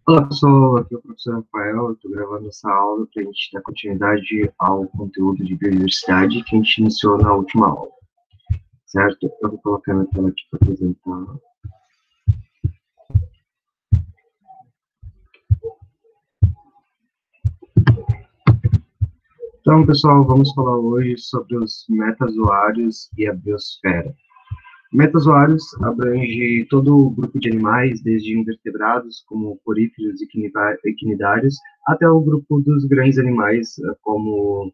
Olá pessoal, aqui é o professor Rafael. Eu estou gravando essa aula para a gente dar continuidade ao conteúdo de biodiversidade que a gente iniciou na última aula, certo? Eu vou colocar na tela aqui para apresentar. Então, pessoal, vamos falar hoje sobre os metazoários e a biosfera. Metazoários abrange todo o grupo de animais, desde invertebrados, como poríferos e equinidários, até o grupo dos grandes animais, como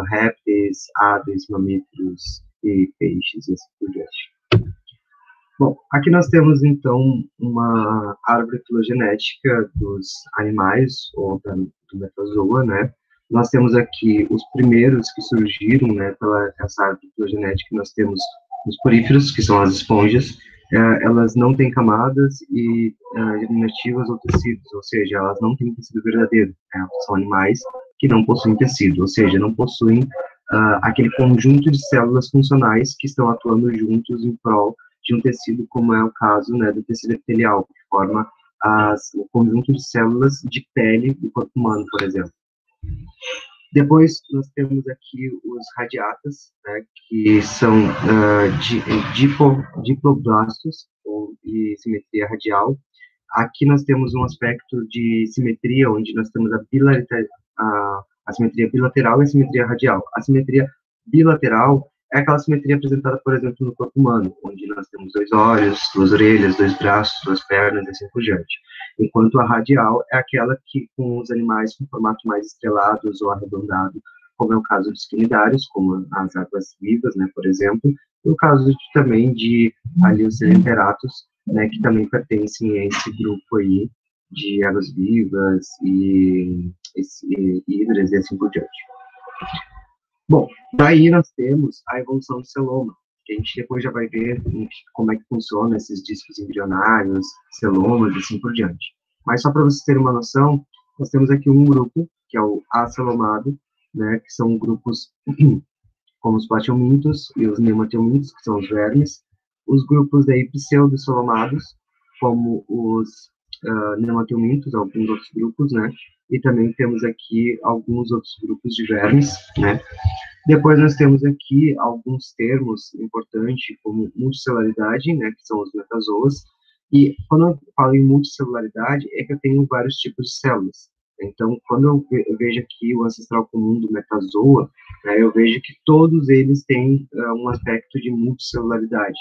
répteis, aves, mamíferos e peixes, e assim por diante. Bom, aqui nós temos, então, uma árvore filogenética dos animais, ou do metazoa, né? Nós temos aqui os primeiros que surgiram, né, pela essa árvore filogenética. Nós temos os poríferos, que são as esponjas. Elas não têm camadas e germinativas ou tecidos, ou seja, elas não têm tecido verdadeiro, né? São animais que não possuem tecido, ou seja, não possuem aquele conjunto de células funcionais que estão atuando juntos em prol de um tecido, como é o caso, né, do tecido epitelial, que forma o conjunto de células de pele do corpo humano, por exemplo. Depois, nós temos aqui os radiatas, né, que são diploblastos, de simetria radial. Aqui nós temos um aspecto de simetria, onde nós temos a simetria bilateral e a simetria radial. A simetria bilateral é aquela simetria apresentada, por exemplo, no corpo humano, onde nós temos dois olhos, duas orelhas, dois braços, duas pernas e assim por diante. Enquanto a radial é aquela que, com os animais com formato mais estrelados ou arredondado, como é o caso dos quinidários, como as águas-vivas, né, por exemplo, e o caso também de Aliocerenteratus, né, que também pertencem a esse grupo aí de águas-vivas e hidras e assim por diante. Bom, daí nós temos a evolução do celoma, que a gente depois já vai ver como é que funciona esses discos embrionários, celomas e assim por diante. Mas só para vocês terem uma noção, nós temos aqui um grupo, que é o acelomado, né, que são grupos como os plateumintos e os nemateumintos, que são os vermes, os grupos daí pseudo-celomados, como os nemateumintos, alguns outros grupos, né, e também temos aqui alguns outros grupos de vermes, né. Depois nós temos aqui alguns termos importantes, como multicelularidade, né, que são os metazoas, e quando eu falo em multicelularidade, é que eu tenho vários tipos de células. Então, quando eu vejo aqui o ancestral comum do metazoa, né, eu vejo que todos eles têm um aspecto de multicelularidade.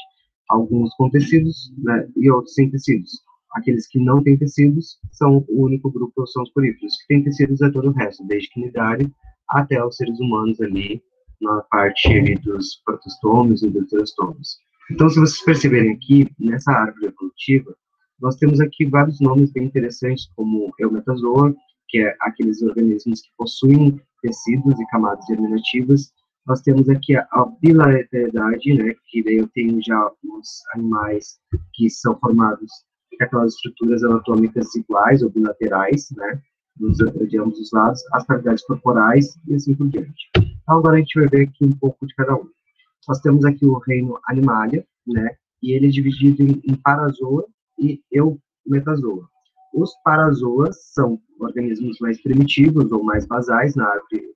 Alguns com tecidos, né, e outros sem tecidos. Aqueles que não têm tecidos são o único grupo, são os poríferos. Que têm tecidos é todo o resto, desde quinidário até os seres humanos ali, na parte ali dos protostômios e dos deuterostômios. Então, se vocês perceberem aqui, nessa árvore evolutiva, nós temos aqui vários nomes bem interessantes, como Eumetazoa, que é aqueles organismos que possuem tecidos e camadas germinativas. Nós temos aqui a bilateralidade, né, que daí eu tenho já os animais que são formados com aquelas estruturas anatômicas iguais ou bilaterais, né, de ambos os lados, as cavidades corporais e assim por diante. Então, agora a gente vai ver aqui um pouco de cada um. Nós temos aqui o reino Animalia, né, e ele é dividido em parazoa e eumetazoa. Os parazoas são organismos mais primitivos ou mais basais na árvore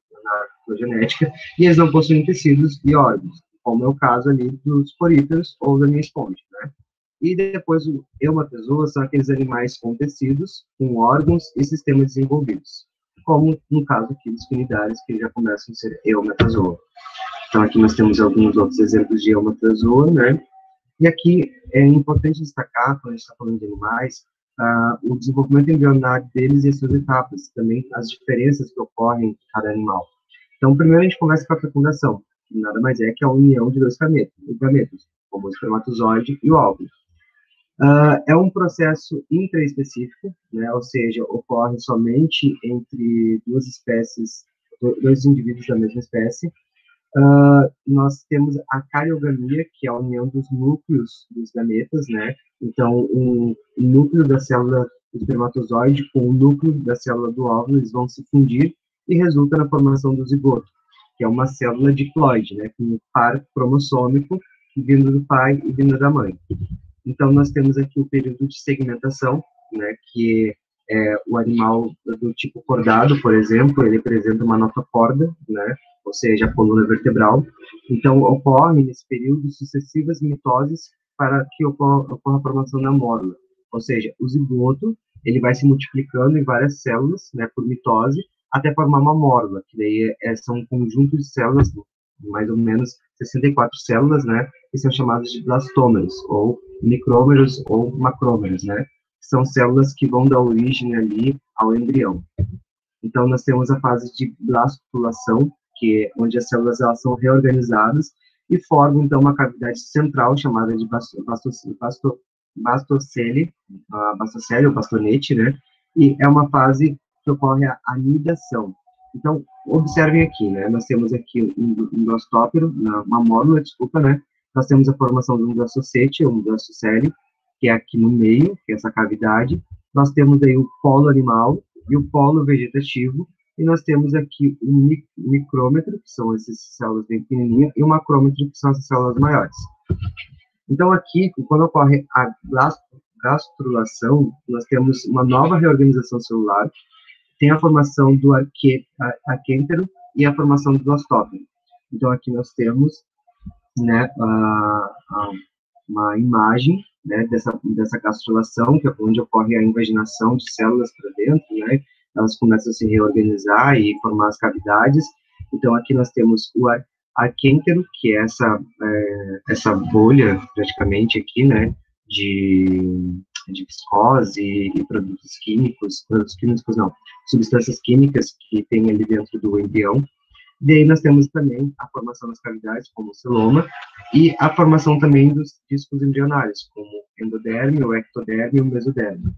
filogenética, e eles não possuem tecidos e órgãos, como é o caso ali dos poríferos ou da minha esponja, né? E depois o eumetazoa são aqueles animais com tecidos, com órgãos e sistemas desenvolvidos, como no caso aqui dos quinidários, que já começam a ser eumetazoa. Então aqui nós temos alguns outros exemplos de eumetazoa, né? E aqui é importante destacar, quando a gente está falando de animais, o desenvolvimento embrionário deles e as suas etapas, também as diferenças que ocorrem em cada animal. Então, primeiro a gente começa com a fecundação, que nada mais é que a união de dois gametos, como o espermatozoide e o óvulo. É um processo intraespecífico, né, ou seja, ocorre somente entre duas espécies, dois indivíduos da mesma espécie. Nós temos a cariogamia, que é a união dos núcleos dos gametas, né? Então, o núcleo da célula do espermatozoide com o núcleo da célula do óvulo, eles vão se fundir e resulta na formação do zigoto, que é uma célula diploide, né? Com um par cromossômico vindo do pai e vindo da mãe. Então, nós temos aqui o período de segmentação, né? Que O animal do tipo cordado, por exemplo, ele apresenta uma nota corda, né? Ou seja, a coluna vertebral. Então, ocorre nesse período sucessivas mitoses para que ocorra a formação da mórula. Ou seja, o zigoto, ele vai se multiplicando em várias células, né, por mitose, até formar uma mórula, que daí são um conjunto de células, mais ou menos 64 células, né, que são chamadas de blastômeros, ou micrômeros, ou macrômeros, né, são células que vão dar origem ali ao embrião. Então, nós temos a fase de blastulação, que é onde as células elas são reorganizadas e formam, então, uma cavidade central chamada de bastocele, ou bastonete, né? E é uma fase que ocorre a anidação. Então, observem aqui, né? Nós temos aqui um blostópero, uma mórula, desculpa, né? Nós temos a formação de um blastocete, ou um blastocele, que é aqui no meio, que é essa cavidade. Nós temos aí o polo animal e o polo vegetativo, e nós temos aqui o micrômetro, que são essas células bem pequenininhas, e o macrômetro, que são as células maiores. Então, aqui, quando ocorre a gastrulação, nós temos uma nova reorganização celular, tem a formação do arquêntero e a formação do blostópero. Então, aqui nós temos, né, uma imagem, né, dessa gastrulação, que é onde ocorre a invaginação de células para dentro, né, elas começam a se reorganizar e formar as cavidades. Então, aqui nós temos o arquêntero, que é essa bolha, praticamente, aqui, né, de viscose e produtos químicos não, substâncias químicas que tem ali dentro do embrião. E aí nós temos também a formação das cavidades, como o celoma, e a formação também dos discos embrionários, como o endoderme, o ectoderme e o mesoderme.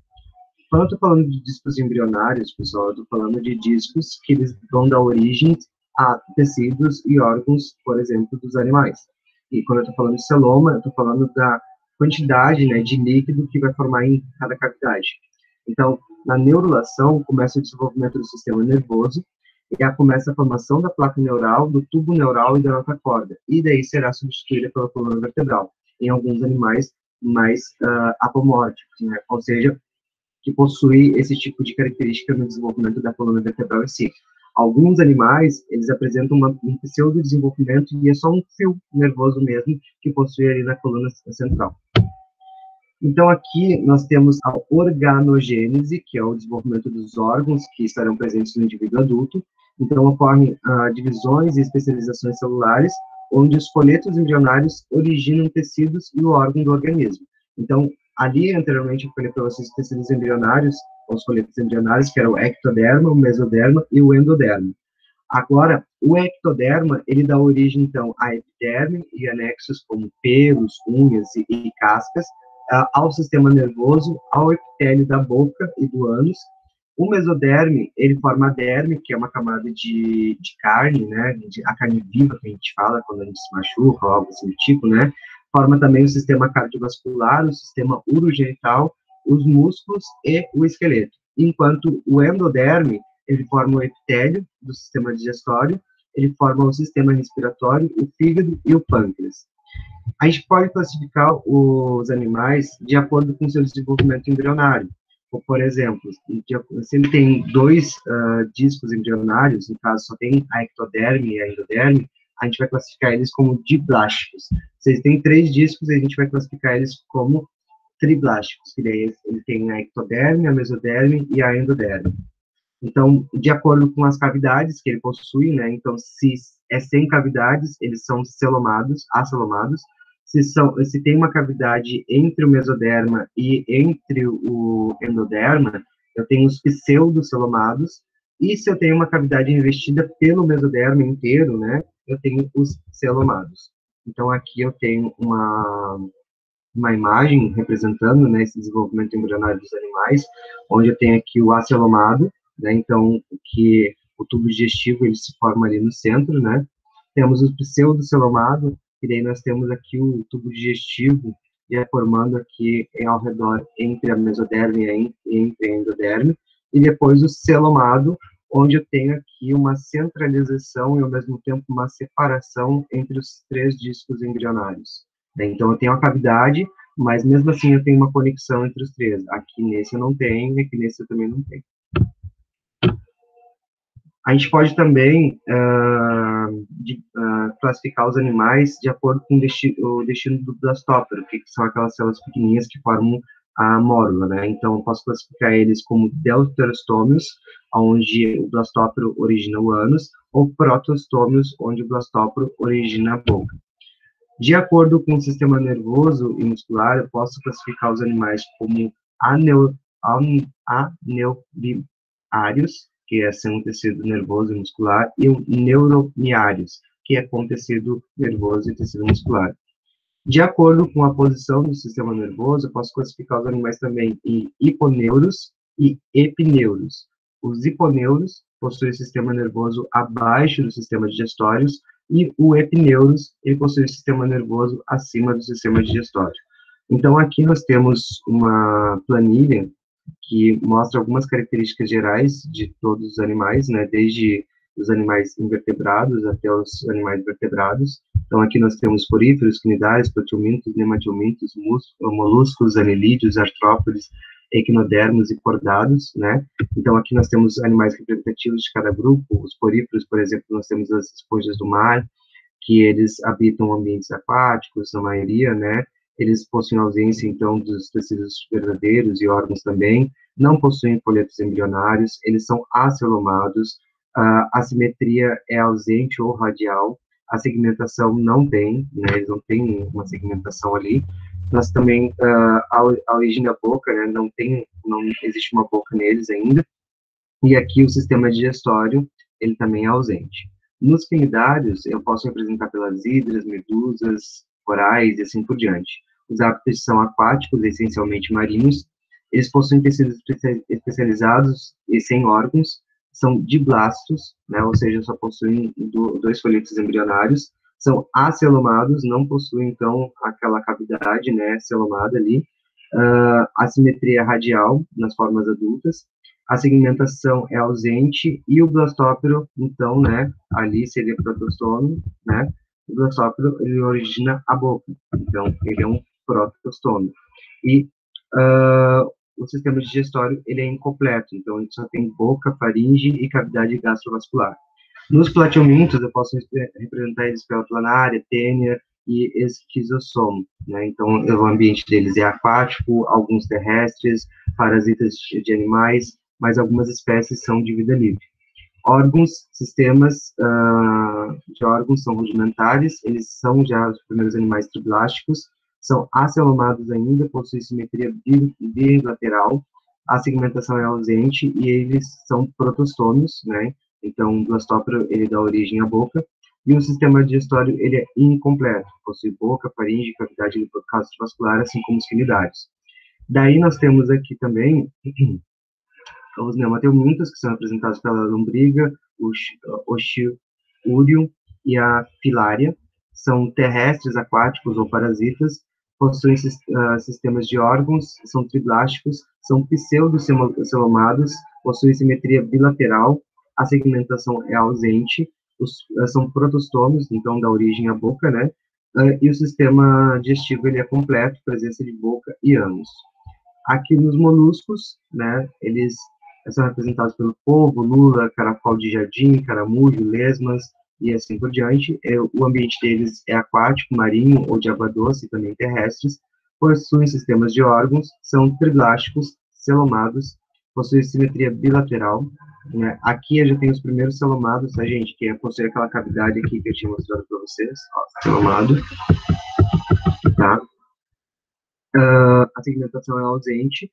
Quando eu estou falando de discos embrionários, pessoal, eu estou falando de discos que eles vão dar origem a tecidos e órgãos, por exemplo, dos animais. E quando eu estou falando de celoma, eu estou falando da quantidade, né, de líquido que vai formar em cada cavidade. Então, na neurulação, começa o desenvolvimento do sistema nervoso, e começa a formação da placa neural, do tubo neural e da nota corda, e daí será substituída pela coluna vertebral, em alguns animais mais apomórficos, né? Ou seja, que possui esse tipo de característica no desenvolvimento da coluna vertebral em si. Alguns animais, eles apresentam um pseudo-desenvolvimento e é só um fio nervoso mesmo que possui ali na coluna central. Então, aqui nós temos a organogênese, que é o desenvolvimento dos órgãos que estarão presentes no indivíduo adulto. Então, ocorrem divisões e especializações celulares, onde os folhetos embrionários originam tecidos e o órgão do organismo. Então, ali, anteriormente, eu falei para vocês tecidos embrionários, os folhetos embrionários, que eram o ectoderma, o mesoderma e o endoderma. Agora, o ectoderma, ele dá origem, então, a epiderme e anexos como pelos, unhas e cascas, ao sistema nervoso, ao epitélio da boca e do ânus. O mesoderme, ele forma a derme, que é uma camada de carne, né, a carne viva que a gente fala quando a gente se machuca ou algo assim do tipo, né, forma também o sistema cardiovascular, o sistema urogenital, os músculos e o esqueleto. Enquanto o endoderme, ele forma o epitélio do sistema digestório, ele forma o sistema respiratório, o fígado e o pâncreas. A gente pode classificar os animais de acordo com seu desenvolvimento embrionário. Por exemplo, se ele tem dois discos embrionários, no caso só tem a ectoderme e a endoderme, a gente vai classificar eles como diblásticos. Se eles têm 3 discos, a gente vai classificar eles como triblásticos, que daí ele tem a ectoderme, a mesoderme e a endoderme. Então, de acordo com as cavidades que ele possui, né, então, se é 100 cavidades, eles são acelomados, se tem uma cavidade entre o mesoderma e entre o endoderma, eu tenho os pseudocelomados, e se eu tenho uma cavidade revestida pelo mesoderma inteiro, né, eu tenho os celomados. Então, aqui eu tenho uma imagem representando, né, esse desenvolvimento embrionário dos animais, onde eu tenho aqui o acelomado, né, então, que o tubo digestivo, ele se forma ali no centro, né, temos o pseudocelomado, e daí nós temos aqui o tubo digestivo, já formando aqui ao redor entre a mesoderme e entre a endoderme, e depois o celomado, onde eu tenho aqui uma centralização e, ao mesmo tempo, uma separação entre os 3 discos embrionários. Então, eu tenho a cavidade, mas mesmo assim eu tenho uma conexão entre os três. Aqui nesse eu não tenho, e aqui nesse eu também não tenho. A gente pode também classificar os animais de acordo com o destino do blastópero, que são aquelas células pequenininhas que formam a mórula, né? Então, eu posso classificar eles como deuterostômios, onde o blastópero origina o ânus, ou protostômios, onde o blastópero origina a boca. De acordo com o sistema nervoso e muscular, eu posso classificar os animais como aneuriários, que são um tecido nervoso e muscular, e o neuromiários, que é com tecido nervoso e tecido muscular. De acordo com a posição do sistema nervoso, eu posso classificar os animais também em hiponeuros e epineuros. Os hiponeuros possuem o sistema nervoso abaixo do sistema digestório e o epineuros, ele possui o sistema nervoso acima do sistema digestório. Então, aqui nós temos uma planilha que mostra algumas características gerais de todos os animais, né, desde os animais invertebrados até os animais vertebrados. Então, aqui nós temos poríferos, cnidários, plateumintos, nematelmintos, moluscos, anelídeos, artrópodes, equinodermos e cordados, né? Então, aqui nós temos animais representativos de cada grupo. Os poríferos, por exemplo, nós temos as esponjas do mar, que eles habitam ambientes aquáticos, na maioria, né? Eles possuem ausência, então, dos tecidos verdadeiros e órgãos também, não possuem folhetos embrionários, eles são acelomados, a simetria é ausente ou radial, a segmentação não tem, né? Eles não têm uma segmentação ali. Nós também, a origem da boca, né? Não existe uma boca neles ainda, e aqui o sistema digestório, ele também é ausente. Nos cnidários, eu posso representar pelas hidras, medusas, corais e assim por diante. Os hábitos são aquáticos, essencialmente marinhos. Eles possuem tecidos especializados e sem órgãos. São diblastos, né, ou seja, só possuem dois folhetos embrionários. São acelomados, não possuem, então, aquela cavidade, né, celomada ali. A simetria radial nas formas adultas. A segmentação é ausente e o blastópero, então, né, ali seria protostômio, né, o blastópero, ele origina a boca, então, ele é um protostômio. E o sistema digestório, ele é incompleto, então, ele só tem boca, faringe e cavidade gastrovascular. Nos plateumintos, eu posso representar eles pela planária, tênia e esquizossomo, né, então, o ambiente deles é aquático, alguns terrestres, parasitas de animais, mas algumas espécies são de vida livre. Órgãos, sistemas de órgãos são rudimentares, eles são já os primeiros animais triblásticos, são acelomados ainda, possuem simetria bilateral, a segmentação é ausente e eles são protostômios, né? Então, o blastópero, ele dá origem à boca, e o sistema digestório, ele é incompleto, possui boca, faringe, cavidade gastrovascular, assim como os cnidários. Daí nós temos aqui também os nematelmintos, que são representados pela lombriga, o oxiúrium e a filária, são terrestres, aquáticos ou parasitas, possuem sistemas de órgãos, são triblásticos, são pseudocelomados, possuem simetria bilateral, a segmentação é ausente, são protostômios, então dá origem à boca, né? E o sistema digestivo ele é completo, presença de boca e ânus. Aqui nos moluscos, né, eles são representados pelo polvo, lula, caracol de jardim, caramujo, lesmas e assim por diante. O ambiente deles é aquático, marinho ou de água doce, também terrestres, possuem sistemas de órgãos, são triblásticos, celomados, possuem simetria bilateral. Né? Aqui eu já tenho os primeiros celomados, tá, gente? Que possui aquela cavidade aqui que eu tinha mostrado para vocês, ó, celomado, tá? A segmentação é ausente,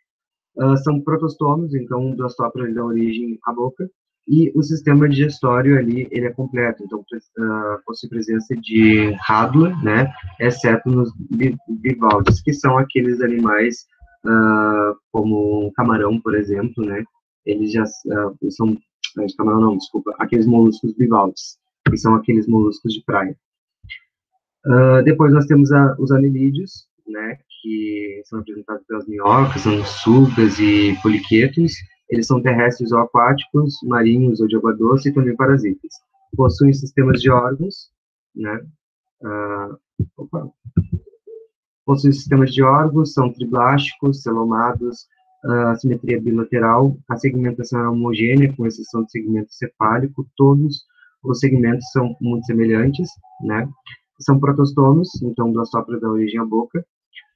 são protostômios, então o blastópero dá origem à boca, e o sistema digestório ali, ele é completo, então possui presença de rádula, né, exceto nos bivalves, que são aqueles animais, como camarão, por exemplo, né, eles já são, camarão não, desculpa, aqueles moluscos bivalves, que são aqueles moluscos de praia. Depois nós temos os anelídeos, né, que são representados pelas minhocas, sanguessugas e poliquetos. Eles são terrestres ou aquáticos, marinhos ou de água doce e também parasitas. Possuem sistemas de órgãos, né, opa, Possui sistemas de órgãos, são triblásticos, celomados, simetria bilateral, a segmentação é homogênea, com exceção do segmento cefálico, todos os segmentos são muito semelhantes, né? São protostômios, então blastópora da origem à boca.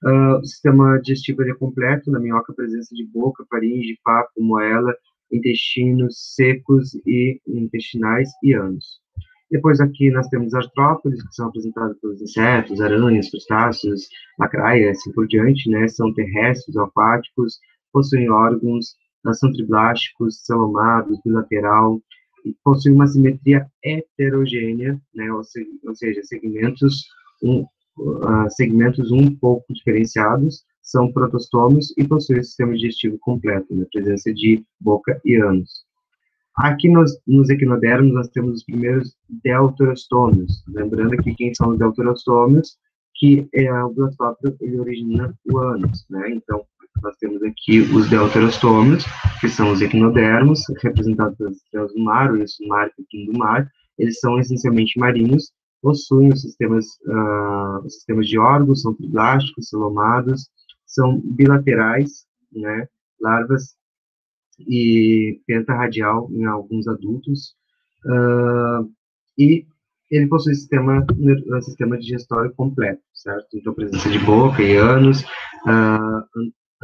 O sistema digestivo é completo, na minhoca a presença de boca, faringe, papo, moela, intestinos secos e intestinais e ânus. Depois aqui nós temos artrópodes, que são apresentados pelos insetos, aranhas, crustáceos, lacraia, assim por diante, né? São terrestres, aquáticos, possuem órgãos, são triblásticos, celomados, bilateral, e possuem uma simetria heterogênea, né? Ou seja, segmentos um pouco diferenciados, são protostômios e possuem o sistema digestivo completo, na presença de boca e ânus. Aqui nos equinodermos nós temos os primeiros deuterostômios, lembrando aqui quem são os deuterostômios, que é o blastópero, ele origina o ânus, né? Então, nós temos aqui os deuterostômios, que são os equinodermos, representados pelas estrelas do mar, o urso do mar e o pepino do mar. Eles são essencialmente marinhos, possuem os sistemas de órgãos, são triblásticos, celomados, são bilaterais, né? Larvas e pentarradial em alguns adultos, e ele possui sistema digestório completo, certo? Então, presença de boca e ânus,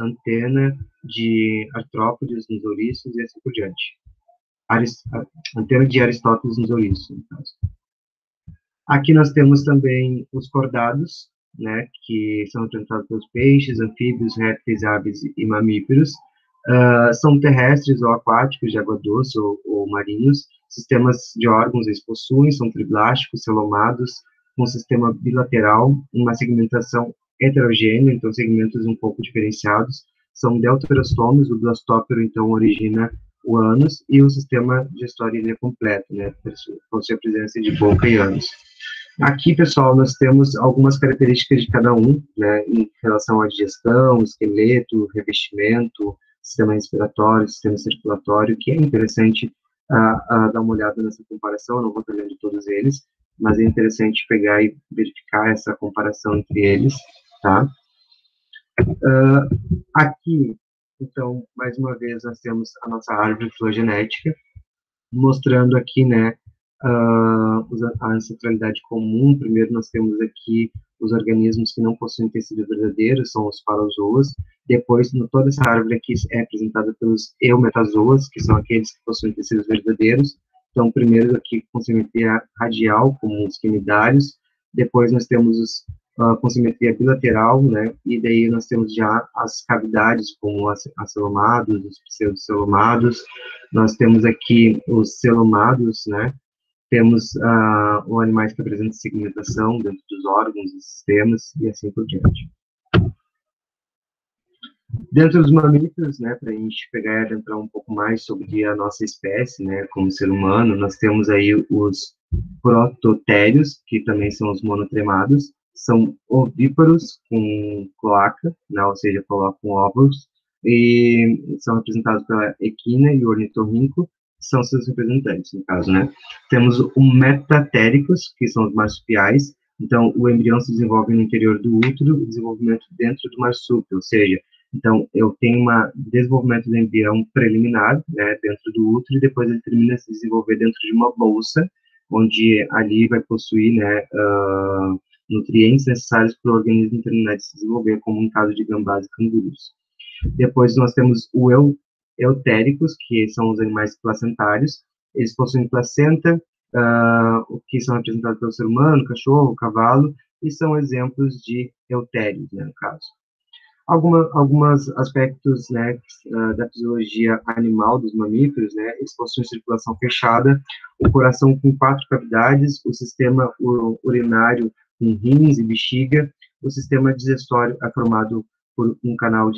antena de artrópodes nos ouriços e assim por diante. Antena de Aristóteles nos ouriços, no caso. Aqui nós temos também os cordados, né, que são representados pelos peixes, anfíbios, répteis, aves e mamíferos. São terrestres ou aquáticos, de água doce ou marinhos. Sistemas de órgãos eles possuem, são triblásticos, celomados, com sistema bilateral, uma segmentação heterogênea, então segmentos um pouco diferenciados. São deuterostômios, o blastópero, então, origina o ânus, e o sistema digestório ele é completo, né, possui a presença de boca e ânus. Aqui, pessoal, nós temos algumas características de cada um, né, em relação à digestão, esqueleto, revestimento, sistema respiratório, sistema circulatório, que é interessante dar uma olhada nessa comparação. Eu não vou estar lendo todos eles, mas é interessante pegar e verificar essa comparação entre eles, tá? Aqui, então, mais uma vez, nós temos a nossa árvore filogenética, mostrando aqui, né, a ancestralidade comum. Primeiro nós temos aqui os organismos que não possuem tecido verdadeiro, são os parozoas. Depois, toda essa árvore aqui é representada pelos eumetazoas, que são aqueles que possuem tecidos verdadeiros. Então, primeiro aqui com simetria radial, como os quinidários. Depois nós temos os com simetria bilateral, né, e daí nós temos já as cavidades, como os acelomados, os pseudocelomados. Nós temos aqui os celomados, né, temos os animais que apresentam segmentação dentro dos órgãos e sistemas, e assim por diante. Dentro dos mamíferos, né, para a gente pegar e adentrar um pouco mais sobre a nossa espécie, né, como ser humano, nós temos aí os prototérios, que também são os monotremados, são ovíparos com cloaca, né, ou seja, colocam óvulos, e são representados pela equina e o ornitorrinco, são seus representantes, no caso, né. Temos o metatéricos, que são os marsupiais. Então, o embrião se desenvolve no interior do útero, o desenvolvimento dentro do marsúpio, ou seja, então, eu tenho um desenvolvimento do embrião preliminar, né, dentro do útero, e depois ele termina a se desenvolver dentro de uma bolsa, onde ali vai possuir, né, nutrientes necessários para o organismo terminar de se desenvolver, como no caso de gambás e cangurus. Depois nós temos o eutéricos, que são os animais placentários. Eles possuem placenta, que são representados pelo ser humano, cachorro, cavalo, e são exemplos de eutérios, né, no caso. Alguns aspectos, né, da fisiologia animal dos mamíferos, né, eles possuem circulação fechada, o coração com 4 cavidades, o sistema urinário com rins e bexiga, o sistema digestório é formado por um canal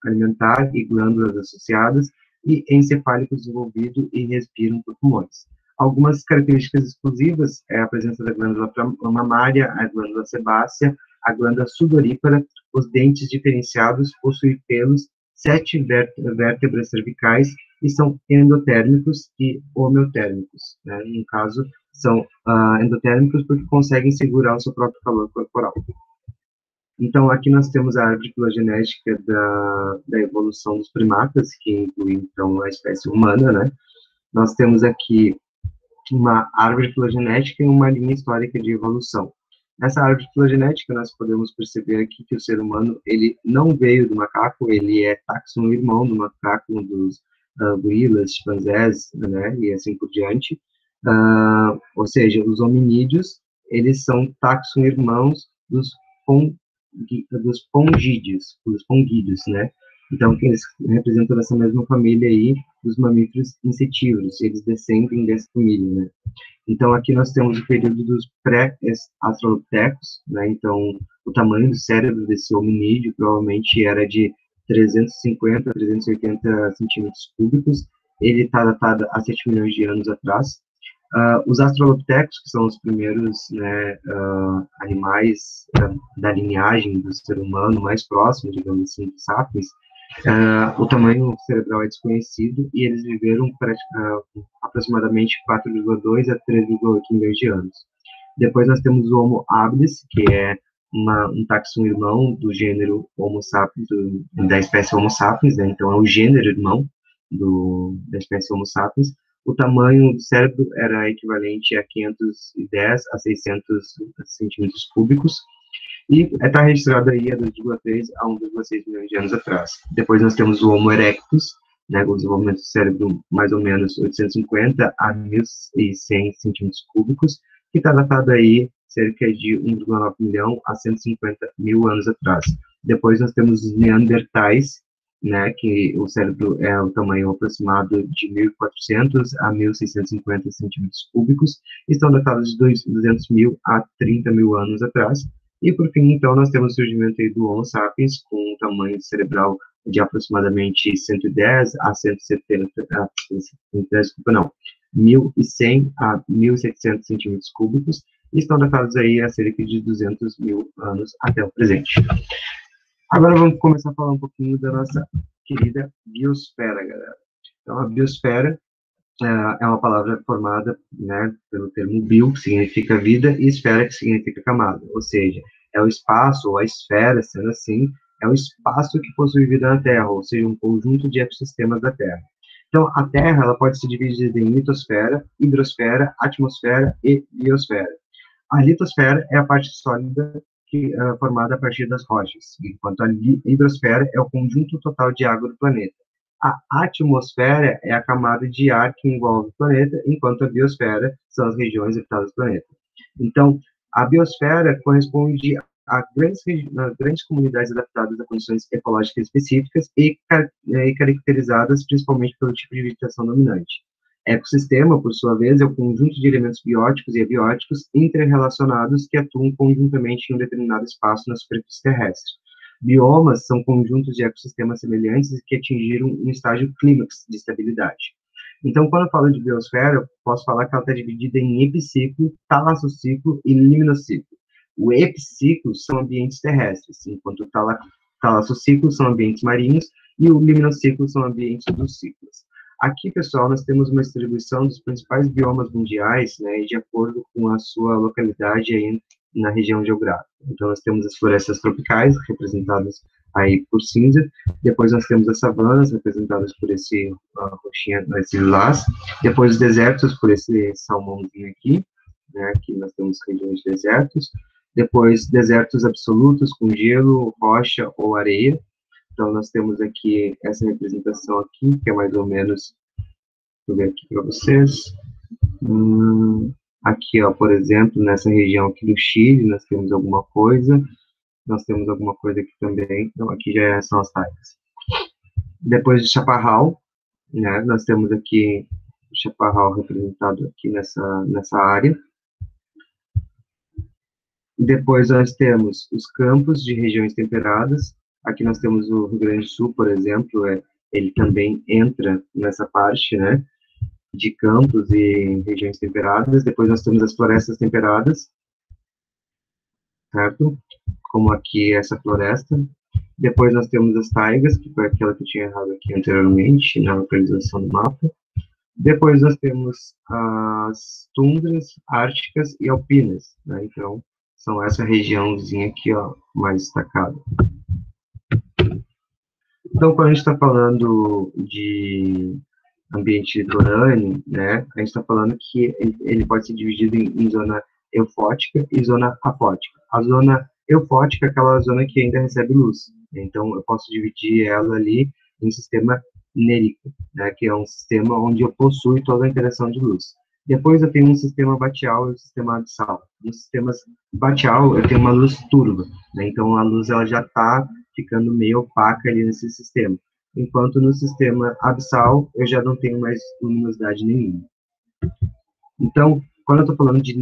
alimentar e glândulas associadas, e encefálico desenvolvido e respiram por pulmões. Algumas características exclusivas é a presença da glândula mamária, a glândula sebácea, a glândula sudorípara, os dentes diferenciados, possuem pelos, 7 vértebras cervicais e são endotérmicos e homeotérmicos, né? No caso, são endotérmicos porque conseguem segurar o seu próprio calor corporal. Então, aqui nós temos a árvore filogenética da evolução dos primatas, que inclui, então, a espécie humana, né? Nós temos aqui uma árvore filogenética e uma linha histórica de evolução. Nessa árvore filogenética, nós podemos perceber aqui que o ser humano, ele não veio do macaco, ele é táxon irmão do macaco, dos gorilas, chimpanzés, né, e assim por diante. Ou seja, os hominídeos, eles são táxon irmãos dos pongídeos, né? Então, que eles representam essa mesma família aí dos mamíferos insetívoros, eles descendem dessa família, né? Então, aqui nós temos o período dos pré-australopithecus, né? Então, o tamanho do cérebro desse hominídeo provavelmente era de 350 a 380 centímetros cúbicos. Ele está datado a 7 milhões de anos atrás. Os australopithecus, que são os primeiros, né, animais da linhagem do ser humano mais próximo, digamos assim, dos sapiens, o tamanho cerebral é desconhecido e eles viveram aproximadamente 4,2 a 3,8 milhões de anos. Depois nós temos o Homo habilis, que é um taxon irmão do gênero Homo sapiens, da espécie Homo sapiens, né? Então é o gênero irmão da espécie Homo sapiens. O tamanho do cérebro era equivalente a 510 a 600 centímetros cúbicos, e está registrado aí a 2,3 a 1,6 milhões de anos atrás. Depois nós temos o Homo erectus, né, com o desenvolvimento do cérebro mais ou menos 850 a 1.100 centímetros cúbicos, que está datado aí cerca de 1,9 milhão a 150 mil anos atrás. Depois nós temos os neandertais, né, que o cérebro é o tamanho aproximado de 1.400 a 1.650 centímetros cúbicos, estão datados de 200 mil a 30 mil anos atrás. E, por fim, então, nós temos o surgimento aí do Homo sapiens, com um tamanho cerebral de aproximadamente 110 a 170, desculpa, não, 1.100 a 1.700 centímetros cúbicos, e estão datados aí a cerca de 200 mil anos até o presente. Agora vamos começar a falar um pouquinho da nossa querida biosfera, galera. Então, a biosfera é uma palavra formada, né, pelo termo bio, que significa vida, e esfera, que significa camada. Ou seja, é o espaço, ou a esfera, sendo assim, é o espaço que possui vida na Terra, ou seja, um conjunto de ecossistemas da Terra. Então, a Terra ela pode ser dividida em litosfera, hidrosfera, atmosfera e biosfera. A litosfera é a parte sólida que é formada a partir das rochas, enquanto a hidrosfera é o conjunto total de água do planeta. A atmosfera é a camada de ar que envolve o planeta, enquanto a biosfera são as regiões habitadas do planeta. Então, a biosfera corresponde a grandes comunidades adaptadas a condições ecológicas específicas e caracterizadas principalmente pelo tipo de vegetação dominante. Ecossistema, por sua vez, é o conjunto de elementos bióticos e abióticos interrelacionados que atuam conjuntamente em um determinado espaço na superfície terrestre. Biomas são conjuntos de ecossistemas semelhantes que atingiram um estágio clímax de estabilidade. Então, quando eu falo de biosfera, eu posso falar que ela está dividida em epiciclo, talassociclo e limnociclo. O epiciclo são ambientes terrestres, enquanto o talassociclo são ambientes marinhos e o limnociclo são ambientes dos ciclos. Aqui, pessoal, nós temos uma distribuição dos principais biomas mundiais, né, de acordo com a sua localidade aí na região geográfica. Então, nós temos as florestas tropicais, representadas aí por cinza, depois nós temos as savanas, representadas por esse roxinha, esse lilás, depois os desertos, por esse salmãozinho aqui, né, aqui nós temos regiões de desertos, depois desertos absolutos, com gelo, rocha ou areia. Então, nós temos aqui essa representação aqui, que é mais ou menos, vou ver aqui para vocês. Aqui, ó, por exemplo, nessa região aqui do Chile, nós temos alguma coisa. Nós temos alguma coisa aqui também. Então, aqui já são as taigas. Depois de Chaparral, né, nós temos aqui o Chaparral representado aqui nessa área. Depois nós temos os campos de regiões temperadas. Aqui nós temos o Rio Grande do Sul, por exemplo, ele também entra nessa parte, né, de campos e regiões temperadas. Depois nós temos as florestas temperadas, certo? Como aqui essa floresta. Depois nós temos as taigas, que foi aquela que eu tinha errado aqui anteriormente, na localização do mapa. Depois nós temos as tundras árticas e alpinas, né? Então, são essa regiãozinha aqui, ó, mais destacada. Então, quando a gente está falando de ambiente litorâneo, né, a gente está falando que ele pode ser dividido em zona eufótica e zona afótica. A zona eufótica é aquela zona que ainda recebe luz, então eu posso dividir ela ali em sistema nérico, né, que é um sistema onde eu possuo toda a interação de luz. Depois eu tenho um sistema bateal e um sistema abissal. No sistema bateal eu tenho uma luz turva, né, então a luz ela já está ficando meio opaca ali nesse sistema, enquanto no sistema abissal eu já não tenho mais luminosidade nenhuma. Então, quando eu estou falando de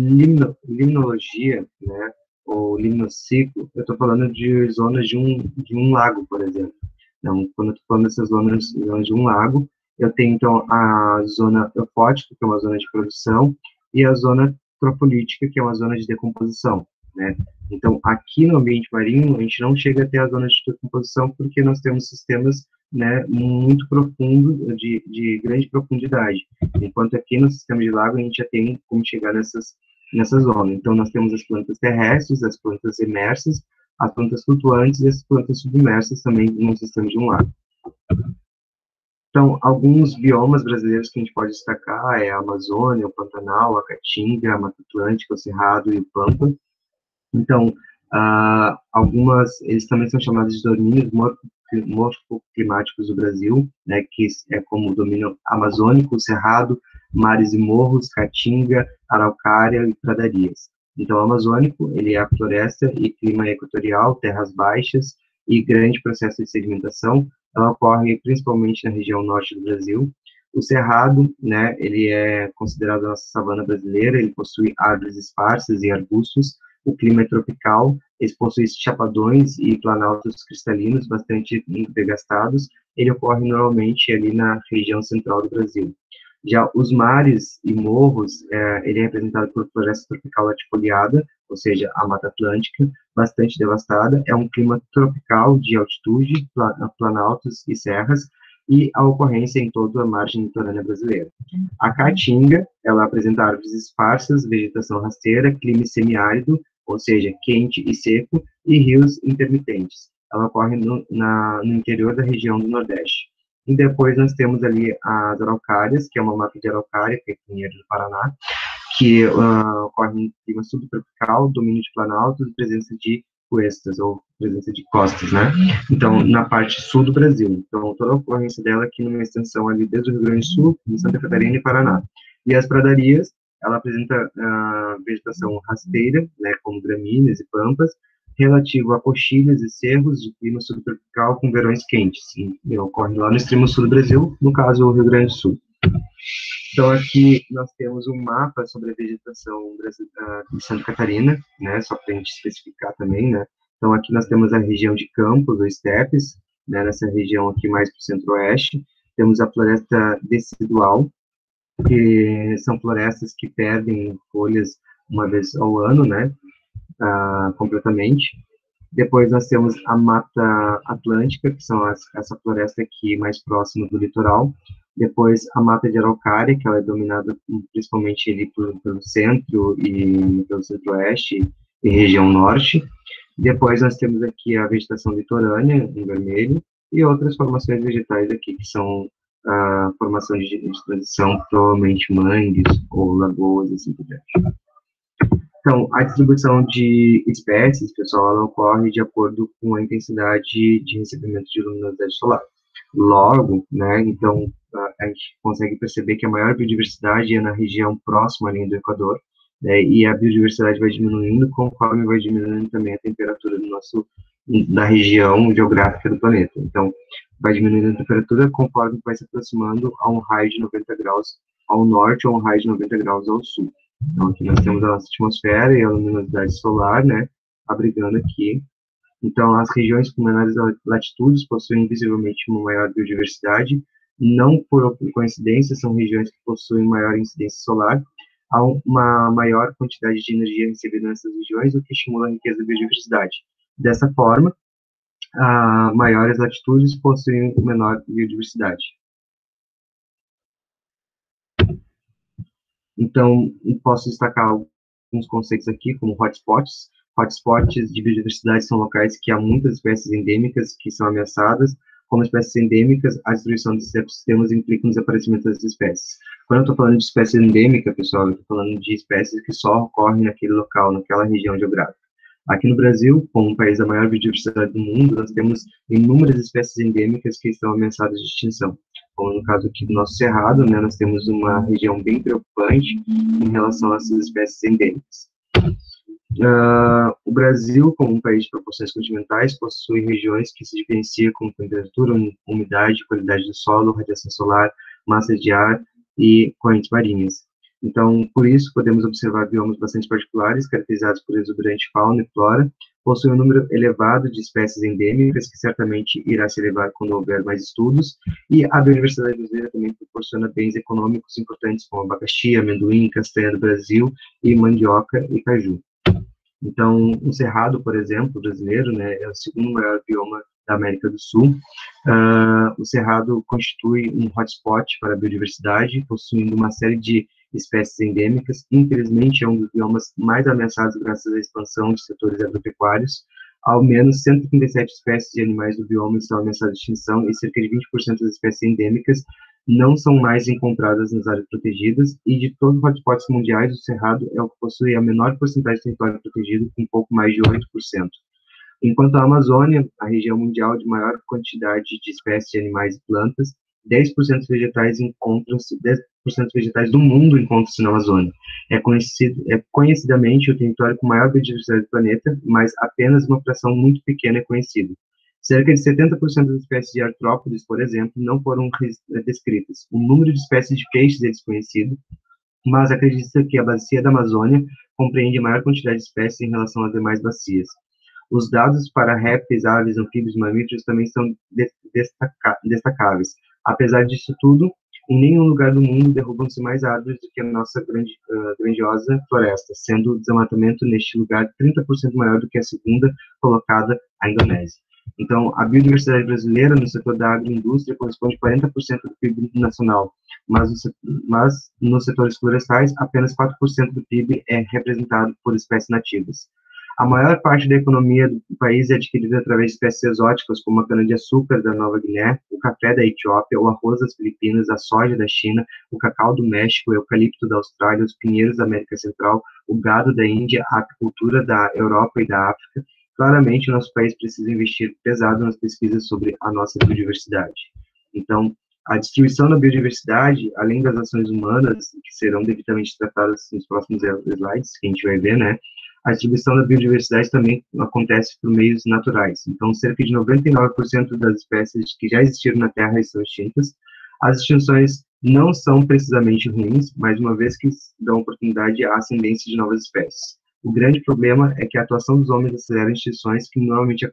limnologia, né, ou limnociclo, eu estou falando de zonas de um lago, por exemplo. Então, quando eu estou falando dessas zonas de um lago, eu tenho, então, a zona eufótica, que é uma zona de produção, e a zona tropolítica, que é uma zona de decomposição, né? Então, aqui no ambiente marinho, a gente não chega até a zona de decomposição, porque nós temos sistemas, né, muito profundos, de grande profundidade. Enquanto aqui no sistema de lago a gente já tem como chegar nessa zona. Então, nós temos as plantas terrestres, as plantas emersas, as plantas flutuantes e as plantas submersas também no sistema de um lago. Então, alguns biomas brasileiros que a gente pode destacar é a Amazônia, o Pantanal, a Caatinga, a Mata Atlântica, o Cerrado e o Pampa. Então, eles também são chamados de domínios morfoclimáticos do Brasil, né, que é como o domínio amazônico, cerrado, mares e morros, caatinga, araucária e pradarias. Então, o amazônico, ele é a floresta e clima equatorial, terras baixas e grande processo de sedimentação. Ela ocorre principalmente na região norte do Brasil. O cerrado, né, ele é considerado a nossa savana brasileira, ele possui árvores esparsas e arbustos. O clima é tropical, eles possuem chapadões e planaltos cristalinos bastante degastados. Ele ocorre normalmente ali na região central do Brasil. Já os mares e morros, ele é representado por floresta tropical latifoliada, ou seja, a Mata Atlântica, bastante devastada. É um clima tropical de altitude, planaltos e serras, e a ocorrência em toda a margem litorânea brasileira. A Caatinga, ela apresenta árvores esparsas, vegetação rasteira, clima semiárido, ou seja, quente e seco, e rios intermitentes. Ela ocorre no interior da região do Nordeste. E depois nós temos ali as araucárias, que é uma mata de araucária, que é Pinheiro do Paraná, que ocorre em clima subtropical, domínio de planaltos e presença de cuestas, ou presença de costas, né? Então, na parte sul do Brasil. Então, toda a ocorrência dela aqui numa extensão ali desde o Rio Grande do Sul, em Santa Catarina e Paraná. E as pradarias, ela apresenta vegetação rasteira, né, como gramíneas e pampas, relativo a coxilhas e cerros de clima subtropical com verões quentes. E ocorre lá no extremo sul do Brasil, no caso, o Rio Grande do Sul. Então, aqui nós temos um mapa sobre a vegetação de Santa Catarina, né, só para a gente especificar também, né. Então, aqui nós temos a região de Campos, ou Estepes, né, nessa região aqui mais para o centro-oeste. Temos a floresta decidual, que são florestas que perdem folhas uma vez ao ano, né, completamente. Depois nós temos a Mata Atlântica, que são essa floresta aqui mais próxima do litoral. Depois a Mata de Araucária, que ela é dominada principalmente ali pelo centro e pelo centro-oeste e região norte. Depois nós temos aqui a vegetação litorânea, em vermelho, e outras formações vegetais aqui, que são a formação de transição, provavelmente mangues ou lagoas, assim por diante. Então, a distribuição de espécies, pessoal, ela ocorre de acordo com a intensidade de recebimento de luminosidade solar. Logo, né, então, a gente consegue perceber que a maior biodiversidade é na região próxima à linha do Equador, né, e a biodiversidade vai diminuindo conforme vai diminuindo também a temperatura da região geográfica do planeta. Então, vai diminuindo a temperatura conforme vai se aproximando a um raio de 90 graus ao norte ou um raio de 90 graus ao sul. Então, aqui nós temos a nossa atmosfera e a luminosidade solar, né, abrigando aqui. Então, as regiões com menores latitudes possuem visivelmente uma maior biodiversidade. Não por coincidência, são regiões que possuem maior incidência solar. Há uma maior quantidade de energia recebida nessas regiões, o que estimula a riqueza da biodiversidade. Dessa forma, maiores latitudes possuem menor biodiversidade. Então, posso destacar alguns conceitos aqui, como hotspots. Hotspots de biodiversidade são locais que há muitas espécies endêmicas que são ameaçadas. Como espécies endêmicas, a destruição desses ecossistemas implica o desaparecimento dessas espécies. Quando eu estou falando de espécie endêmica, pessoal, eu estou falando de espécies que só ocorrem naquele local, naquela região geográfica. Aqui no Brasil, como um país da maior biodiversidade do mundo, nós temos inúmeras espécies endêmicas que estão ameaçadas de extinção. Como no caso aqui do nosso Cerrado, né, nós temos uma região bem preocupante em relação a essas espécies endêmicas. O Brasil, como um país de proporções continentais, possui regiões que se diferenciam com temperatura, umidade, qualidade do solo, radiação solar, massa de ar e correntes marinhas. Então, por isso, podemos observar biomas bastante particulares, caracterizados por exuberante fauna e flora, possuem um número elevado de espécies endêmicas, que certamente irá se elevar quando houver mais estudos, e a biodiversidade brasileira também proporciona bens econômicos importantes, como abacaxi, amendoim, castanha do Brasil, e mandioca e caju. Então, o Cerrado, por exemplo, brasileiro, né, é o segundo maior bioma da América do Sul. O Cerrado constitui um hotspot para a biodiversidade, possuindo uma série de espécies endêmicas. Infelizmente, é um dos biomas mais ameaçados graças à expansão de setores agropecuários. Ao menos 137 espécies de animais do bioma estão ameaçadas de extinção e cerca de 20% das espécies endêmicas não são mais encontradas nas áreas protegidas, e de todos os hotspots mundiais, o Cerrado é o que possui a menor porcentagem de território protegido, com um pouco mais de 8%. Enquanto a Amazônia, a região mundial de maior quantidade de espécies de animais e plantas, 10% vegetais encontram-se, 10% vegetais do mundo encontram-se na Amazônia. É conhecidamente o território com maior biodiversidade do planeta, mas apenas uma fração muito pequena é conhecida. Cerca de 70% das espécies de artrópodes, por exemplo, não foram descritas. O número de espécies de peixes é desconhecido, mas acredita que a bacia da Amazônia compreende a maior quantidade de espécies em relação às demais bacias. Os dados para répteis, aves, anfíbios e mamíferos também são destacáveis. Apesar disso tudo, em nenhum lugar do mundo derrubam-se mais árvores do que a nossa grandiosa floresta, sendo o desmatamento neste lugar 30% maior do que a segunda colocada, a Indonésia. Então, a biodiversidade brasileira no setor da agroindústria corresponde a 40% do PIB nacional, mas nos setores florestais, apenas 4% do PIB é representado por espécies nativas. A maior parte da economia do país é adquirida através de espécies exóticas, como a cana-de-açúcar da Nova Guiné, o café da Etiópia, o arroz das Filipinas, a soja da China, o cacau do México, o eucalipto da Austrália, os pinheiros da América Central, o gado da Índia, a apicultura da Europa e da África. Claramente, o nosso país precisa investir pesado nas pesquisas sobre a nossa biodiversidade. Então, a destruição da biodiversidade, além das ações humanas, que serão devidamente tratadas nos próximos slides, que a gente vai ver, né? A distribuição da biodiversidade também acontece por meios naturais. Então, cerca de 99% das espécies que já existiram na Terra estão extintas. As extinções não são precisamente ruins, mas uma vez que dão oportunidade à ascendência de novas espécies. O grande problema é que a atuação dos homens acelera extinções que normalmente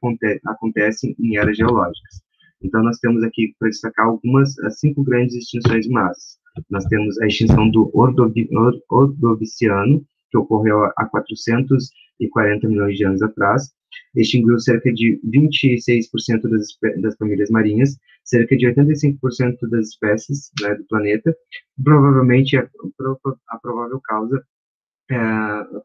acontecem em eras geológicas. Então, nós temos aqui, para destacar, as 5 grandes extinções em massa. Nós temos a extinção do Ordoviciano, que ocorreu há 440 milhões de anos atrás, extinguiu cerca de 26% das famílias marinhas, cerca de 85% das espécies, né, do planeta. Provavelmente, a provável causa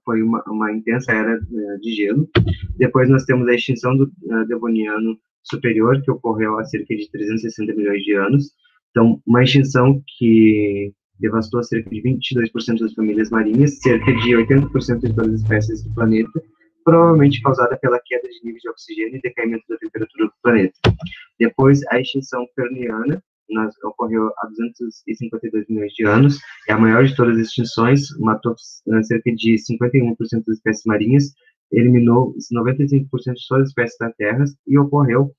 foi uma intensa era de gelo. Depois nós temos a extinção do Devoniano superior, que ocorreu há cerca de 360 milhões de anos. Então, uma extinção que devastou cerca de 22% das famílias marinhas, cerca de 80% de todas as espécies do planeta, provavelmente causada pela queda de níveis de oxigênio e decaimento da temperatura do planeta. Depois, a extinção perniana, ocorreu há 252 milhões de anos, é a maior de todas as extinções, matou cerca de 51% das espécies marinhas, eliminou 95% de todas as espécies da Terra e ocorreu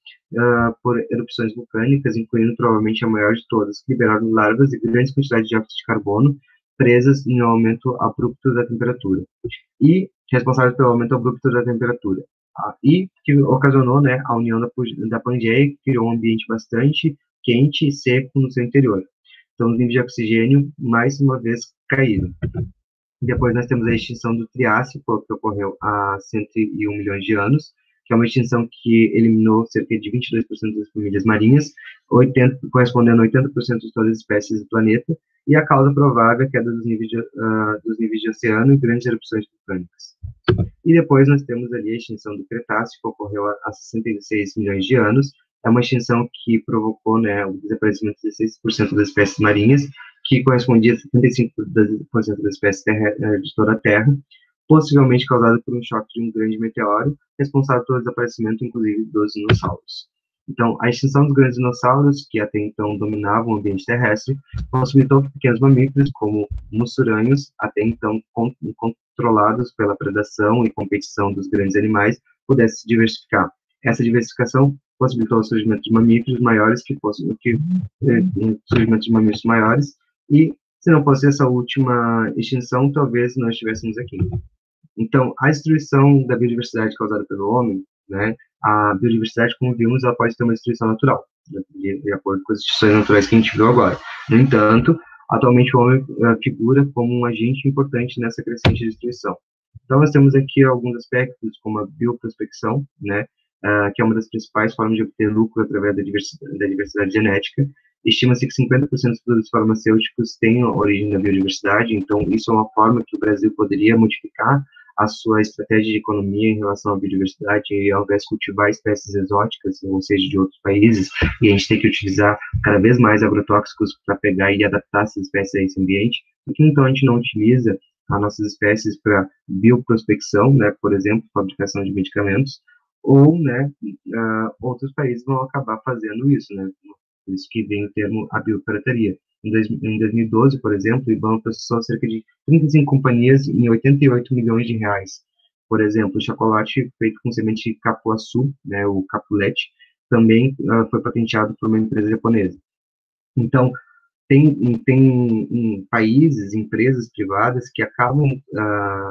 por erupções vulcânicas, incluindo provavelmente a maior de todas, que liberaram larvas e grandes quantidades de óxido de carbono presas no aumento abrupto da temperatura, e responsáveis pelo aumento abrupto da temperatura. E que ocasionou, né, a união da Pangeia, que criou um ambiente bastante quente e seco no seu interior. Então, os níveis de oxigênio, mais uma vez, caíram. Depois nós temos a extinção do Triássico, que ocorreu há 101 milhões de anos, que é uma extinção que eliminou cerca de 22% das famílias marinhas, correspondendo a 80% de todas as espécies do planeta, e a causa provável é a queda dos níveis de oceano e grandes erupções vulcânicas. E depois nós temos ali a extinção do Cretáceo, que ocorreu há 66 milhões de anos. É uma extinção que provocou, né, o desaparecimento de 16% das espécies marinhas, que correspondia a 75% das espécies de toda a Terra, possivelmente causada por um choque de um grande meteoro, responsável pelo desaparecimento, inclusive, dos dinossauros. Então, a extinção dos grandes dinossauros, que até então dominavam o ambiente terrestre, possibilitou que pequenos mamíferos, como mussuranhos, até então controlados pela predação e competição dos grandes animais, pudessem se diversificar. Essa diversificação possibilitou o surgimento de mamíferos maiores, surgimento de mamíferos maiores, e se não fosse essa última extinção, talvez nós estivéssemos aqui. Então, a destruição da biodiversidade causada pelo homem, né, a biodiversidade, como vimos, ela pode ter uma destruição natural, de acordo com as extinções naturais que a gente viu agora. No entanto, atualmente o homem figura como um agente importante nessa crescente destruição. Então, nós temos aqui alguns aspectos, como a bioprospecção, né, que é uma das principais formas de obter lucro através da diversidade genética. Estima-se que 50% dos produtos farmacêuticos têm origem na biodiversidade, então isso é uma forma que o Brasil poderia modificar a sua estratégia de economia em relação à biodiversidade, e ao invés de cultivar espécies exóticas, ou seja, de outros países, e a gente tem que utilizar cada vez mais agrotóxicos para pegar e adaptar essas espécies a esse ambiente, porque então a gente não utiliza as nossas espécies para bioprospecção, né, por exemplo, fabricação de medicamentos, ou, né, outros países vão acabar fazendo isso, né, por isso que vem o termo a biopirataria. Em 2012, por exemplo, o IBAMA processou cerca de 35 companhias em 88 milhões de reais. Por exemplo, o chocolate feito com semente de capuaçu, né, o capulete, também foi patenteado por uma empresa japonesa. Então, tem países, empresas privadas que acabam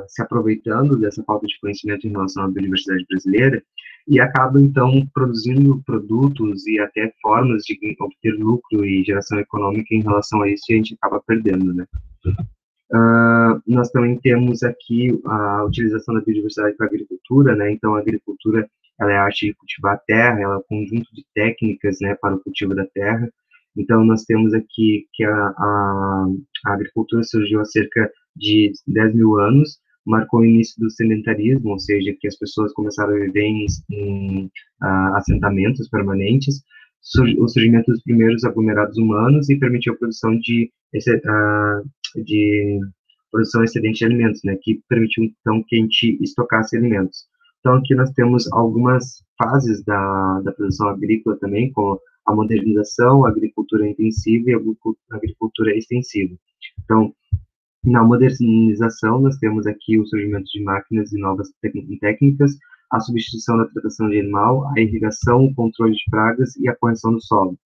se aproveitando dessa falta de conhecimento em relação à biodiversidade brasileira e acabam, então, produzindo produtos e até formas de obter lucro e geração econômica em relação a isso, e a gente acaba perdendo, né? Nós também temos aqui a utilização da biodiversidade para a agricultura, né? Então, a agricultura, ela é a arte de cultivar a terra, ela é um conjunto de técnicas, né, para o cultivo da terra. Então, nós temos aqui que a agricultura surgiu há cerca de 10 mil anos, marcou o início do sedentarismo, ou seja, que as pessoas começaram a viver em assentamentos permanentes, o surgimento dos primeiros aglomerados humanos e permitiu a produção de produção excedente de alimentos, né, que permitiu, então, que a gente estocasse alimentos. Então, aqui nós temos algumas fases da produção agrícola também, como a modernização, a agricultura intensiva e a agricultura extensiva. Então, na modernização, nós temos aqui o surgimento de máquinas e novas técnicas, a substituição da tratação de animal, a irrigação, o controle de pragas e a correção do solo.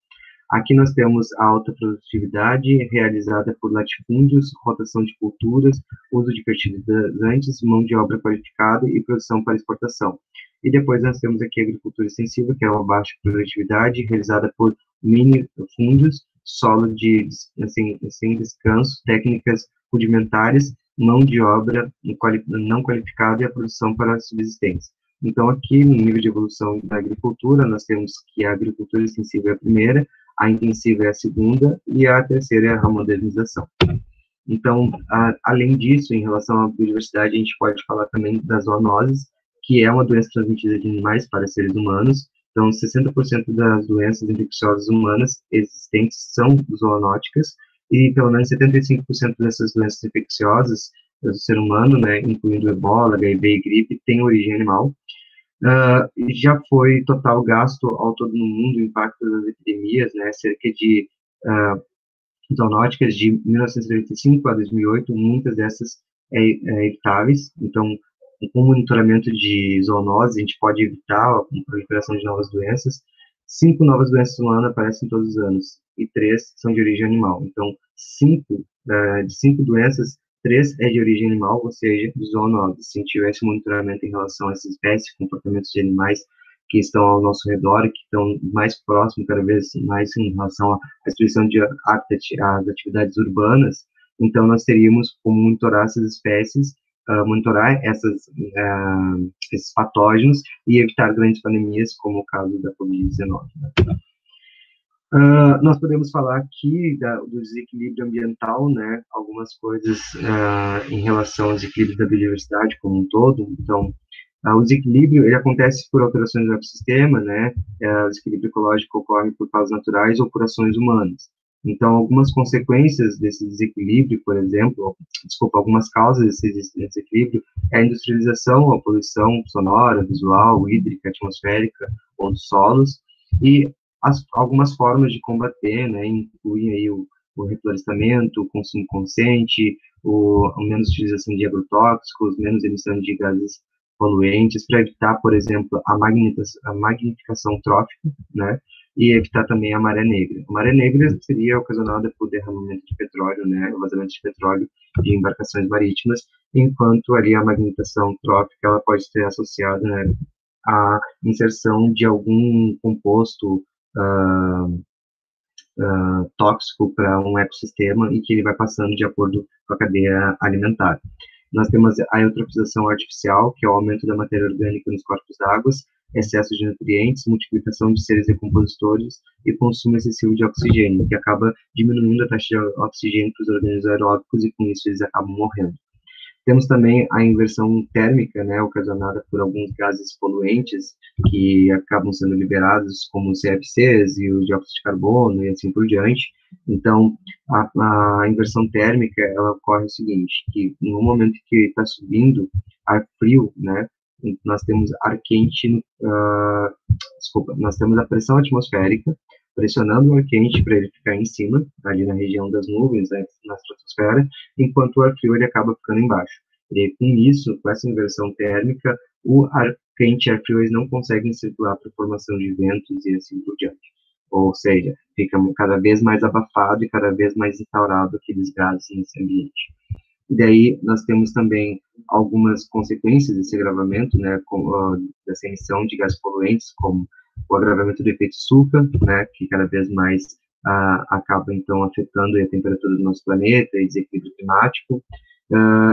Aqui nós temos a alta produtividade realizada por latifúndios, rotação de culturas, uso de fertilizantes, mão de obra qualificada e produção para exportação. E depois nós temos aqui a agricultura extensiva, que é uma baixa produtividade realizada por minifúndios, solo sem descanso, técnicas rudimentares, mão de obra não qualificada e a produção para a subsistência. Então, aqui, no nível de evolução da agricultura, nós temos que a agricultura extensiva é a primeira, a intensiva é a segunda, e a terceira é a modernização. Então, além disso, em relação à biodiversidade, a gente pode falar também das zoonoses, que é uma doença transmitida de animais para seres humanos. Então, 60% das doenças infecciosas humanas existentes são zoonóticas, e pelo menos 75% dessas doenças infecciosas do ser humano, né, incluindo ebola, HIV e gripe, tem origem animal. Já foi total gasto ao todo no mundo o impacto das epidemias, né, cerca de zoonóticas de 1995 a 2008, muitas dessas evitáveis. Então, com o monitoramento de zoonoses, a gente pode evitar a proliferação de novas doenças. 5 novas doenças no ano aparecem todos os anos, e 3 são de origem animal. Então, de 5 doenças, 3 é de origem animal, ou seja, de zoonoses. Se a gente tivesse monitoramento em relação a essas espécies, comportamentos de animais que estão ao nosso redor, que estão mais próximos, cada vez mais em relação à destruição de habitat, às atividades urbanas, então nós teríamos como monitorar essas espécies, monitorar esses patógenos e evitar grandes pandemias, como o caso da Covid-19. Nós podemos falar aqui do desequilíbrio ambiental, né, algumas coisas em relação ao desequilíbrio da biodiversidade como um todo. Então, o desequilíbrio, ele acontece por alterações do ecossistema, né, o desequilíbrio ecológico ocorre por causas naturais ou por ações humanas. Então, algumas consequências desse desequilíbrio, por exemplo, desculpa, algumas causas desse desequilíbrio é a industrialização, a poluição sonora, visual, hídrica, atmosférica ou dos solos, e algumas formas de combater, né, incluem aí o reflorestamento, o consumo consciente, a menos utilização de agrotóxicos, menos emissão de gases poluentes, para evitar, por exemplo, a magnificação trófica, né, e evitar também a maré negra. A maré negra seria ocasionada por derramamento de petróleo, né, vazamento de petróleo de embarcações marítimas, enquanto ali a magnificação trófica ela pode ser associada, né, à inserção de algum composto uh, tóxico para um ecossistema e que ele vai passando de acordo com a cadeia alimentar. Nós temos a eutrofização artificial, que é o aumento da matéria orgânica nos corpos d'água, excesso de nutrientes, multiplicação de seres decompositores e consumo excessivo de oxigênio, que acaba diminuindo a taxa de oxigênio para os organismos aeróbicos e com isso eles acabam morrendo. Temos também a inversão térmica, né, ocasionada por alguns gases poluentes que acabam sendo liberados, como os CFCs e o dióxido de carbono e assim por diante. Então, a inversão térmica, ela ocorre o seguinte, que no momento que está subindo ar frio, né, nós temos ar quente, desculpa, nós temos a pressão atmosférica pressionando o ar quente para ele ficar em cima, ali na região das nuvens, né, na estratosfera, enquanto o ar frio ele acaba ficando embaixo. E com isso, com essa inversão térmica, o ar quente e ar frio eles não conseguem circular para a formação de ventos e assim por diante. Ou seja, fica cada vez mais abafado e cada vez mais instaurado aqueles gases nesse ambiente. E daí nós temos também algumas consequências desse agravamento, né, dessa emissão de gases poluentes, como o agravamento do efeito estufa, né, que cada vez mais acaba então afetando a temperatura do nosso planeta e desequilíbrio climático.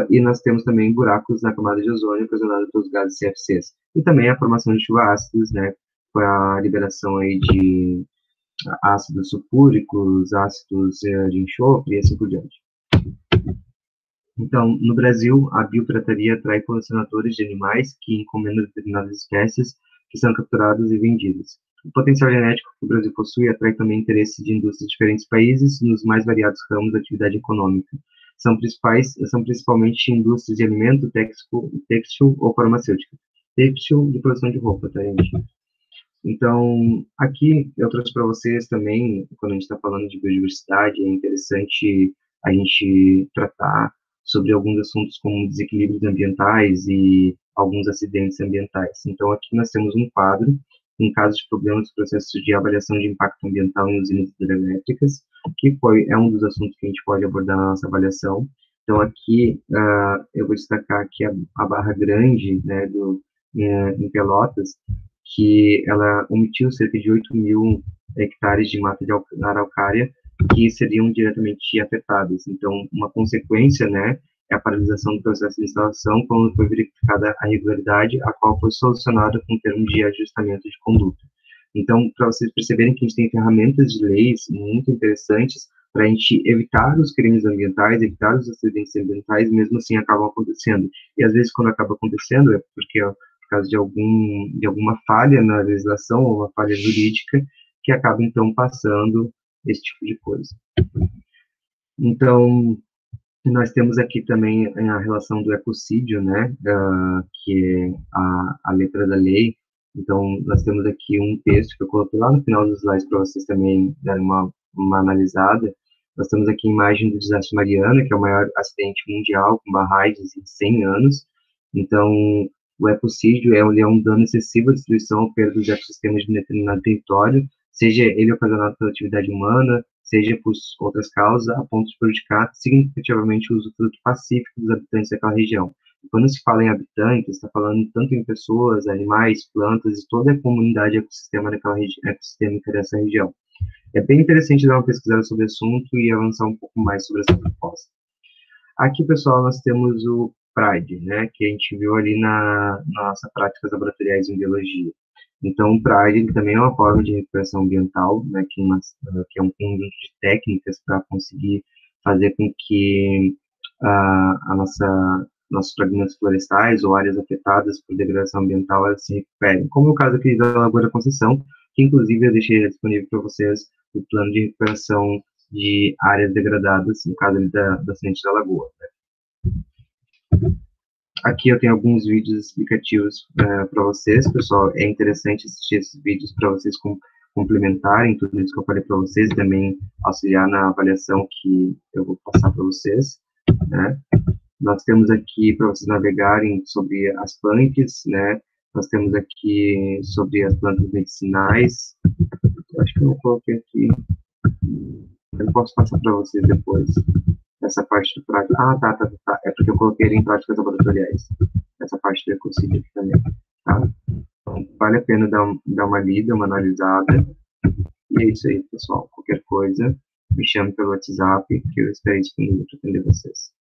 E nós temos também buracos na camada de ozônio ocasionados pelos gases CFCs. E também a formação de chuva ácidos, né, com a liberação aí de ácidos sulfúricos, ácidos de enxofre e assim por diante. Então, no Brasil, a biopirataria atrai colecionadores de animais que encomendam determinadas espécies que são capturadas e vendidas. O potencial genético que o Brasil possui atrai também interesses de indústrias de diferentes países nos mais variados ramos da atividade econômica. São principalmente indústrias de alimento, têxtil ou farmacêutica. Têxtil de produção de roupa, tá, gente? Então, aqui eu trouxe para vocês também, quando a gente está falando de biodiversidade, é interessante a gente tratar sobre alguns assuntos como desequilíbrios ambientais e alguns acidentes ambientais. Então, aqui nós temos um quadro, em caso de problemas dos processos de avaliação de impacto ambiental em usinas hidrelétricas, que é um dos assuntos que a gente pode abordar na nossa avaliação. Então, aqui eu vou destacar aqui a Barra Grande, né, em Pelotas, que ela omitiu cerca de 8.000 hectares de mata de araucária que seriam diretamente afetadas. Então, uma consequência, né, é a paralisação do processo de instalação quando foi verificada a irregularidade, a qual foi solucionada com termo de ajustamento de conduta. Então, para vocês perceberem que a gente tem ferramentas de leis muito interessantes para a gente evitar os crimes ambientais, evitar os acidentes ambientais, mesmo assim acabam acontecendo. E às vezes, quando acaba acontecendo, é porque por causa de alguma falha na legislação ou uma falha jurídica que acaba então passando esse tipo de coisa. Então, nós temos aqui também a relação do ecocídio, né, que é a letra da lei. Então, nós temos aqui um texto que eu coloquei lá no final dos slides para vocês também darem uma analisada. Nós temos aqui a imagem do desastre Mariana, que é o maior acidente mundial com barragens em 100 anos. Então, o ecocídio é um dano excessivo à destruição ou perda dos ecossistemas de um determinado território, seja ele ocasionado pela atividade humana, seja por outras causas, a ponto de prejudicar significativamente o usufruto pacífico dos habitantes daquela região. E quando se fala em habitantes, está falando tanto em pessoas, animais, plantas e toda a comunidade ecossistema ecossistêmica dessa região. É bem interessante dar uma pesquisada sobre o assunto e avançar um pouco mais sobre essa proposta. Aqui, pessoal, nós temos o PRIDE, né, que a gente viu ali na nossa práticas laboratoriais em biologia. Então, o PRAD ele também é uma forma de recuperação ambiental, né, que é um conjunto de técnicas para conseguir fazer com que nossos fragmentos florestais ou áreas afetadas por degradação ambiental elas se recuperem, como o caso aqui da Lagoa da Conceição, que inclusive eu deixei disponível para vocês o plano de recuperação de áreas degradadas, no caso ali da frente da lagoa. Aqui eu tenho alguns vídeos explicativos para vocês, pessoal. É interessante assistir esses vídeos para vocês complementarem tudo isso que eu falei para vocês e também auxiliar na avaliação que eu vou passar para vocês, né? Nós temos aqui para vocês navegarem sobre as punks, né? Nós temos aqui sobre as plantas medicinais. Eu acho que eu coloquei aqui. Eu posso passar para vocês depois. Essa parte do prático. Ah, tá. É porque eu coloquei ele em práticas laboratoriais. Essa parte do ecocídio aqui também. Tá? Então, vale a pena dar uma lida, uma analisada. E é isso aí, pessoal. Qualquer coisa, me chame pelo WhatsApp, que eu estarei disponível para atender vocês.